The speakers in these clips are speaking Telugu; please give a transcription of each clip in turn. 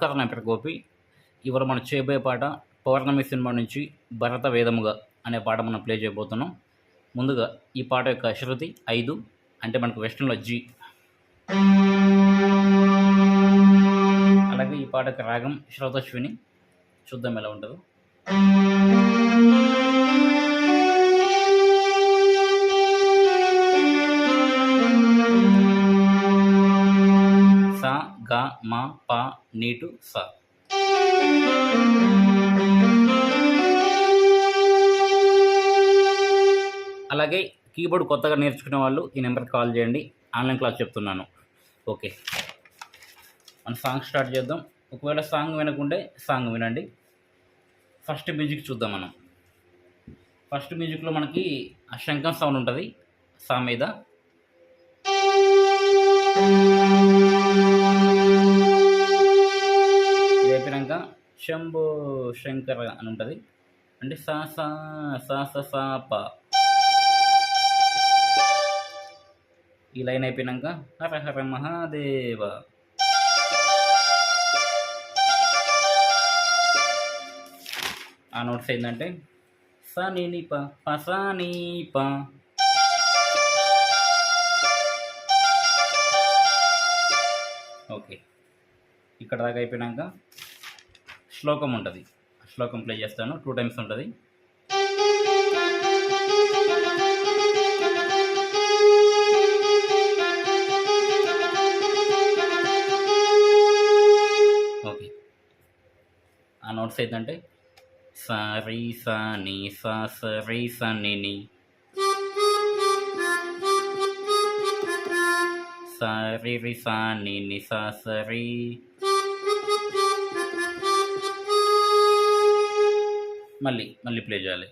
నమస్కారం, నా పేరు గోపి. ఇవాళ మనం చేయబోయే పాట 'పౌర్ణమి' సినిమా నుంచి 'భరత వేదముగా' అనే పాట మనం ప్లే చేయబోతున్నాం. ముందుగా ఈ పాట యొక్క శృతి 5, అంటే మనకు వెస్టర్న్‌లో జీ. అలాగే ఈ పాట యొక్క రాగం శ్రోతశ్విని. చూద్దాం ఎలా ఉంటుందో. సా గా మా పా నీటు సా. అలాగే కీబోర్డ్ కొత్తగా నేర్చుకునే వాళ్ళు ఈ నెంబర్కి కాల్ చేయండి. ఆన్లైన్ క్లాస్ చెప్తున్నాను. ఓకే, మన సాంగ్ స్టార్ట్ చేద్దాం. ఒకవేళ సాంగ్ వినకుంటే సాంగ్ వినండి. ఫస్ట్ మ్యూజిక్ చూద్దాం మనం. ఫస్ట్ మ్యూజిక్లో మనకి ఆ శంఖం సౌండ్ ఉంటుంది సా మీద. ఇది అయిపోయాక శంభో శంకర అని ఉంటుంది, అంటే సా సా సా సా సా పా. ఈ లైన్ అయిపోయాక హర హర మహాదేవ. ఆ నోట్స్ ఏంటంటే సా నీ నీ పా పా సా నీ పా. ఓకే, ఇక్కడ దాకా అయిపోయాక శ్లోకం ఉంటుంది. శ్లోకం ప్లే చేస్తాను. 2 times ఉంటుంది. ఓకే, ఆ నోట్స్ ఏంటంటే సా రీ సా నీ సా స రీ సా నీ నీ, సా రీ రీ సా నీ నీ సా స రీ. మళ్ళీ ప్లే చేయాలి.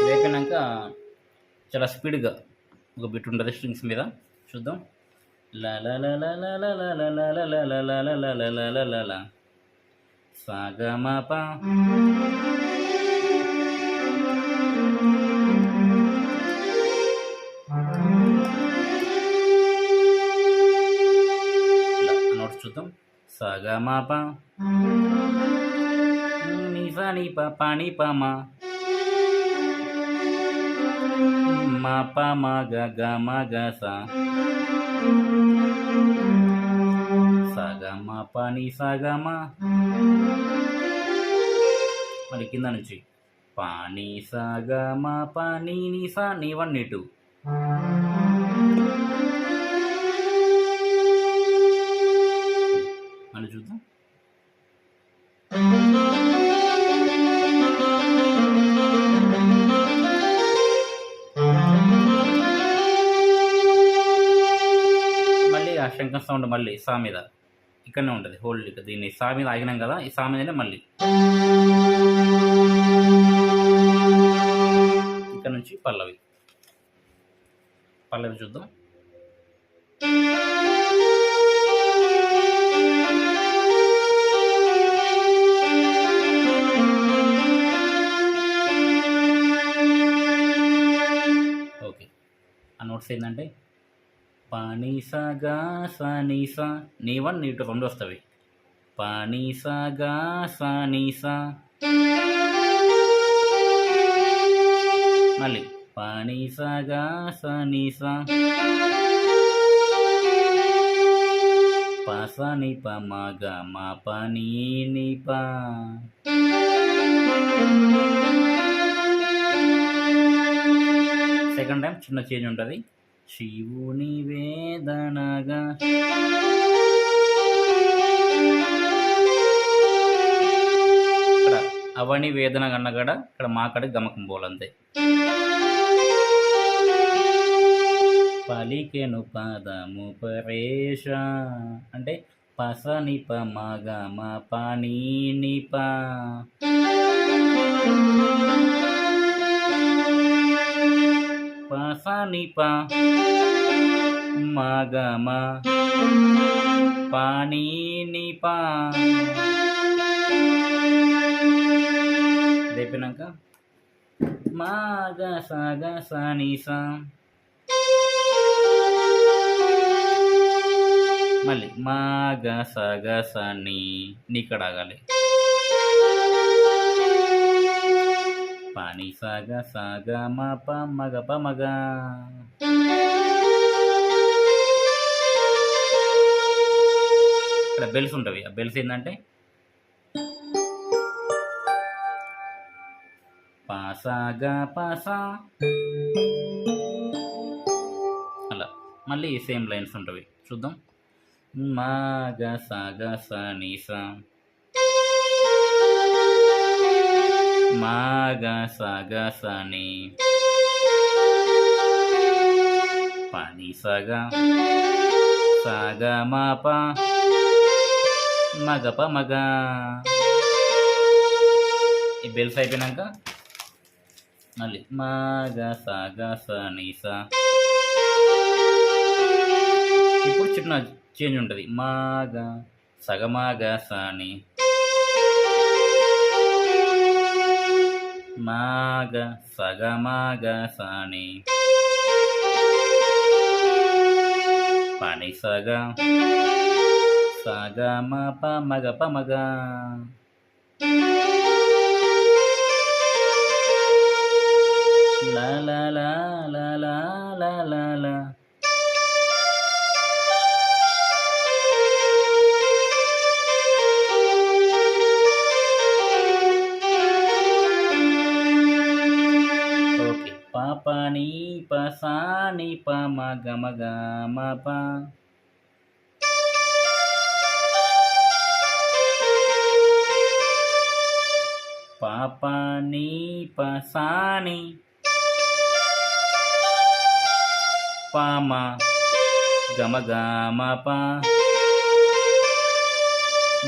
ఇది అయిపోయాక చాలా స్పీడ్గా ఒక బిట్ ఉంటుంది స్ట్రింగ్స్ మీద. చూద్దాం. లా లా లా లా లా లా లా లా లా లా లా లా లా లా లా లా లా లా సా గ మ ప. నోట్స్ చూద్దాం. సా గ మ ప ని సా ని ప ప ని ప మ మా ప మ గ గ మ గ సా. సా గ మ ప ని సా గ మ. మరి కింద నుంచి పా ని సా గ మ ప ని ని సా ని 1 ని 2. మళ్ళీ చూద్దాం. ఆ శంఖం సౌండ్ మళ్ళీ సా మీద ఇక్కడనే ఉంటుంది. హోల్డ్ ఇక దీన్ని సా మీద ఆగినాం కదా, ఈ సా మీదనే మళ్ళీ ఇక్కడ నుంచి పల్లవి చూద్దాం. ఓకే, ఆ నోట్స్ ఏంటంటే పానీ సా గా సా నీ సా నీ 1 నీ 2 2 వస్తాయి. పానీ సా గా సా నీ సా. మళ్ళీ పానీ సా గా సా నీ సా పా సా నీ ప మా గ మా ప నీ నీ పా. సెకండ్ టైం చిన్న చేంజ్ ఉంటుంది. శివుని వేదనగా. ఇక్కడ అవని వేదన కన్నగడ, ఇక్కడ మా కడ గమకం పోలంతే. పలికెను పదము పరేష, అంటే పస ని ప మ గ మ ప నీ ని ప. పస ని ప మ గ మ ప నీ ని ప. అయిపోయినాక మా గ సా గ సా నీ సా, మళ్ళీ మా గ సా గ సా నీ, నీ ఇక్కడ ఆగాలి. పాని సాగ సాగ మా ప మగ ప మగ. ఇక్కడ బెల్స్ ఉంటవి. ఆ బెల్స్ ఏంటంటే పాసాగ పాసా, అలా మళ్ళీ సేమ్ లైన్స్ ఉంటవి. చూద్దాం. మా గ సాగ సా నీ సా, మా గ సా గ సా నీ, పాని సాగ సాగ మా ప మగ ప మగ. ఈ బెల్స్ అయిపోయినాక మళ్ళీ మా గ సా గ సా నీ సా. ఇప్పుడు చిన్న చేంజ్ ఉంటుంది. మా గ సగ మా గ సా నీ, మా గ సగ మా గ సా నీ, పాని సగ సగ మా ప మగ ప మగ. లా లా లా లా లా లా లా లా. ఓకే. పాప నీ ప సా నీ ప మగ మగ మ ప. పాప నీ ప సా నీ ప మ గ మ గ మ ప,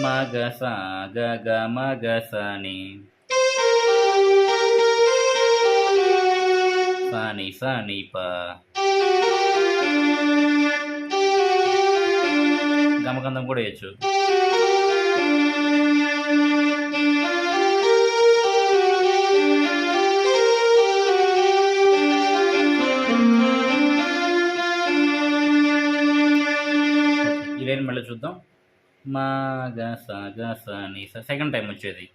మ గ సా గ గ మ గ సా నీ, సా నీ సా నీ ప. గమకందం కూడా వేయచ్చు. ఈ లైన్ మళ్ళీ చూద్దాం. మా గ సా గ సా నీ సా, సెకండ్ టైం వచ్చేది.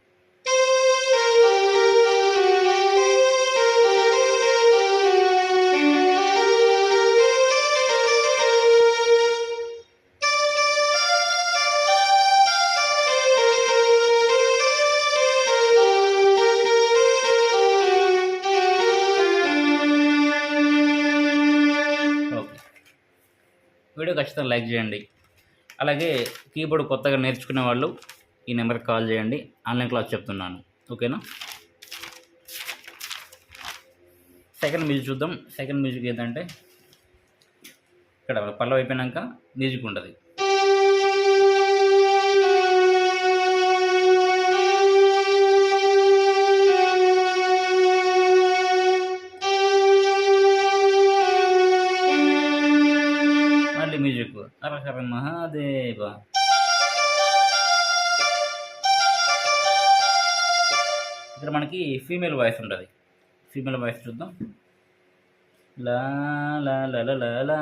వీడియో ఖచ్చితంగా లైక్ చేయండి. అలాగే కీబోర్డ్ కొత్తగా నేర్చుకునే వాళ్ళు ఈ నెంబర్కి కాల్ చేయండి. ఆన్లైన్ క్లాస్ చెప్తున్నాను. ఓకేనా? సెకండ్ మ్యూజిక్ చూద్దాం. సెకండ్ మ్యూజిక్ ఏంటంటే ఇక్కడ పల్లవి అయిపోయినాక మ్యూజిక్ ఉంటుంది. మళ్ళీ మ్యూజిక్ హర హర మహాదేవ. ఇక్కడ మనకి ఫీమేల్ వాయిస్ ఉంటుంది. ఫీమేల్ వాయిస్ చూద్దాం. లా లా లా లా లా లా.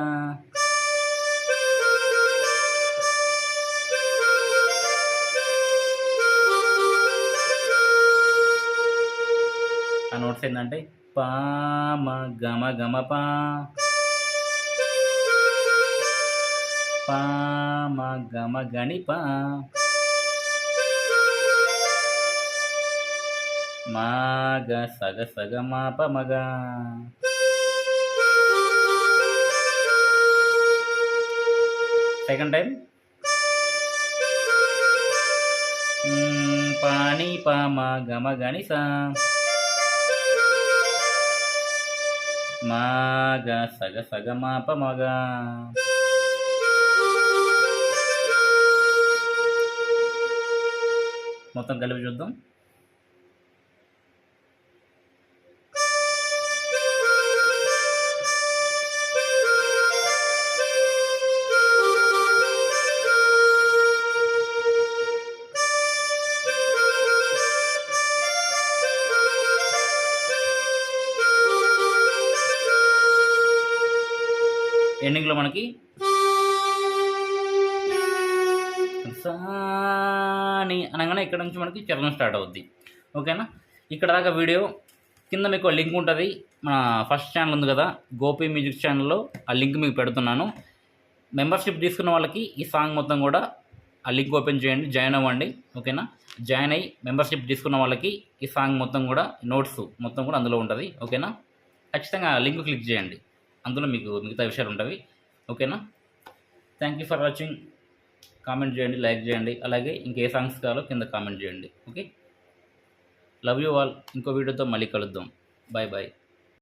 ఆ నోట్స్ ఏంటంటే పా మ గమ గమ పా, పా మ గమ గని పా, మా గ సగ సగ మా ప మగ. సెకండ్ టైం పాని పా మా గమ గని సా, మా గ సగ సగ మా ప మగ. మొత్తం కలిపి చూద్దాం. ఎండింగ్లో మనకి సాని అనగానే ఇక్కడ నుంచి మనకి చరణం స్టార్ట్ అవుద్ది. ఓకేనా? ఇక్కడ దాకా వీడియో కింద మీకు లింక్ ఉంటుంది. మన ఫస్ట్ ఛానల్ ఉంది కదా, గోపి మ్యూజిక్ ఛానల్లో, ఆ లింక్ మీకు పెడుతున్నాను. మెంబర్షిప్ తీసుకున్న వాళ్ళకి ఈ సాంగ్ మొత్తం కూడా ఆ లింక్ ఓపెన్ చేయండి, జాయిన్ అవ్వండి. ఓకేనా? జాయిన్ అయ్యి మెంబర్షిప్ తీసుకున్న వాళ్ళకి ఈ సాంగ్ మొత్తం కూడా నోట్స్ మొత్తం కూడా అందులో ఉంటుంది. ఓకేనా? ఖచ్చితంగా లింక్ క్లిక్ చేయండి, అందులో మీకు మిగతా విషయాలు ఉంటాయి. ఓకేనా? Thank you for watching. Comment చేయండి, లైక్ చేయండి, అలాగే ఇంకే సాంగ్స్ కావాలో కింద కామెంట్ చేయండి. Okay, love you all. ఇంకో వీడియోతో మళ్ళీ కలుద్దాం. Bye bye.